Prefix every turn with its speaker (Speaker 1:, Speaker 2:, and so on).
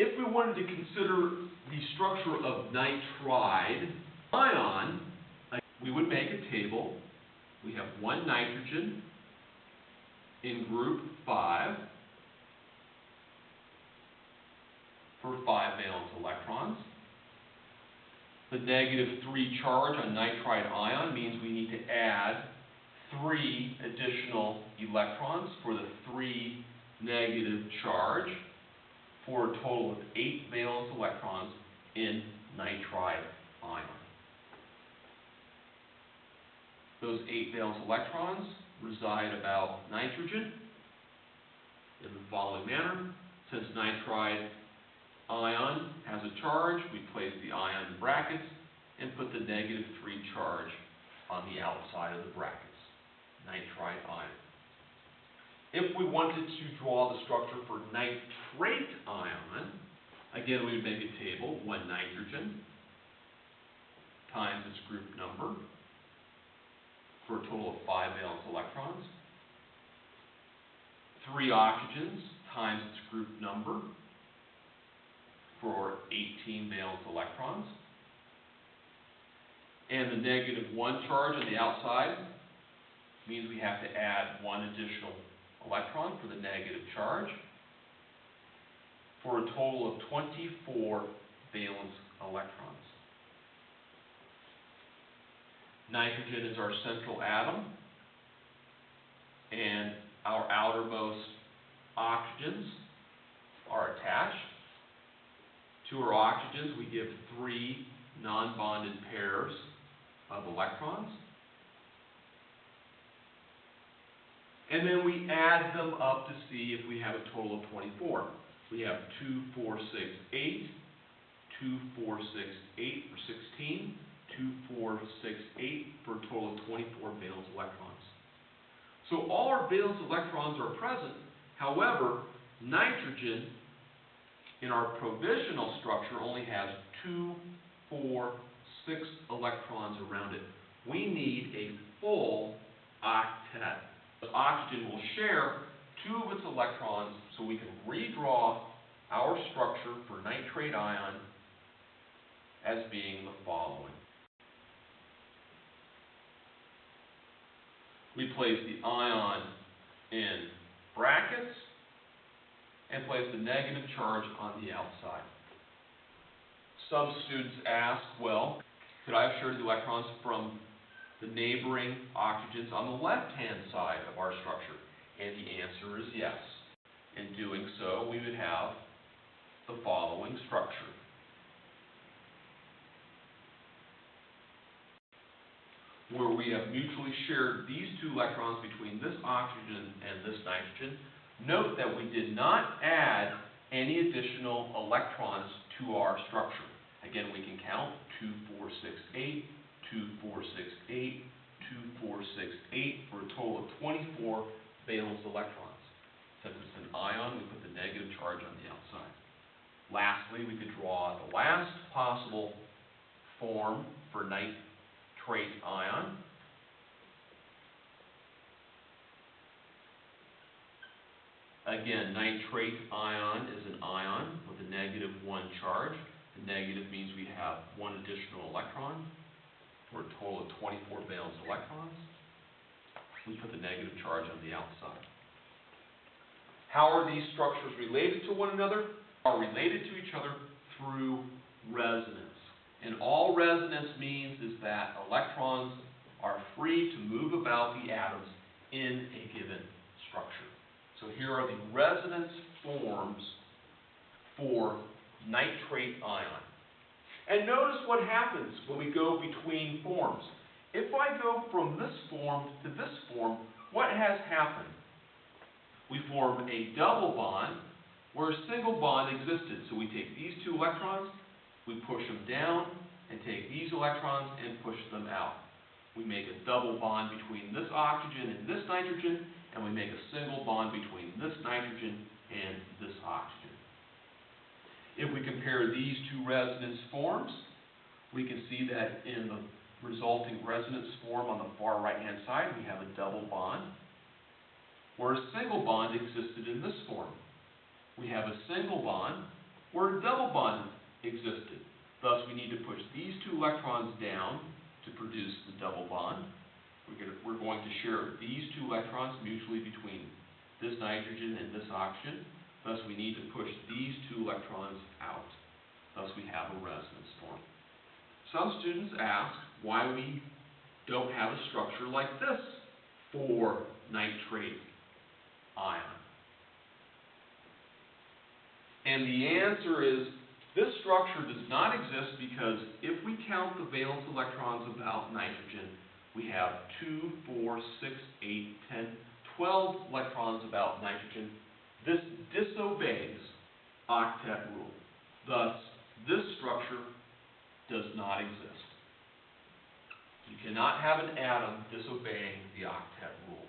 Speaker 1: If we wanted to consider the structure of nitride ion, we would make a table. We have one nitrogen in group 5 for 5 valence electrons. The -3 charge on nitride ion means we need to add 3 additional electrons for the 3 negative charge, for a total of 8 valence electrons in nitride ion. Those 8 valence electrons reside about nitrogen in the following manner. Since nitride ion has a charge, we place the ion in brackets and put the -3 charge on the outside of the brackets. Nitride ion. If we wanted to draw the structure for nitrate ion, again we would make a table, 1 nitrogen times its group number for a total of 5 valence electrons, 3 oxygens times its group number for 18 valence electrons, and the -1 charge on the outside means we have to add 1 additional electron for the negative charge, for a total of 24 valence electrons. Nitrogen is our central atom, and our outermost oxygens are attached. To our oxygens, we give 3 non-bonded pairs of electrons. And then we add them up to see if we have a total of 24. We have 2, 4, 6, 8, 2, 4, 6, 8 for 16, 2, 4, 6, 8 for a total of 24 valence electrons. So all our valence electrons are present. However, nitrogen in our provisional structure only has 2, 4, 6 electrons around it. We need a full octet. Oxygen will share 2 of its electrons, so we can redraw our structure for nitrate ion as being the following. We place the ion in brackets and place the negative charge on the outside. Some students ask, well, could I have shared the electrons from the neighboring oxygens on the left-hand side of our structure? And the answer is yes. In doing so, we would have the following structure. Where we have mutually shared these 2 electrons between this oxygen and this nitrogen. Note that we did not add any additional electrons to our structure. Again, we can count 2, 4, 6, 8, 2, 4, 6, 8, 2, 4, 6, 8 for a total of 24 valence electrons. Since it's an ion, we put the negative charge on the outside. Lastly, we could draw the last possible form for nitrate ion. Again, nitrate ion is an ion with a -1 charge. The negative means we have 1 additional electron for a total of 24 valence electrons. We put the negative charge on the outside. How are these structures related to one another? Are related to each other through resonance. And all resonance means is that electrons are free to move about the atoms in a given structure. So here are the resonance forms for nitrate ion. And notice what happens when we go between forms. If I go from this form to this form, what has happened? We form a double bond where a single bond existed. So we take these 2 electrons, we push them down, and take these electrons and push them out. We make a double bond between this oxygen and this nitrogen, and we make a single bond between this nitrogen and this oxygen. If we compare these 2 resonance forms, we can see that in the resulting resonance form on the far right-hand side, we have a double bond, where a single bond existed in this form. We have a single bond where a double bond existed. Thus, we need to push these two electrons down to produce the double bond. We're going to share these two electrons mutually between this nitrogen and this oxygen. Thus, we need to push these two electrons out. Thus, we have a resonance form. Some students ask why we don't have a structure like this for nitrate ion. And the answer is, this structure does not exist because if we count the valence electrons about nitrogen, we have 2, 4, 6, 8, 10, 12 electrons about nitrogen. This disobeys octet rule. Thus, this structure does not exist. You cannot have an atom disobeying the octet rule.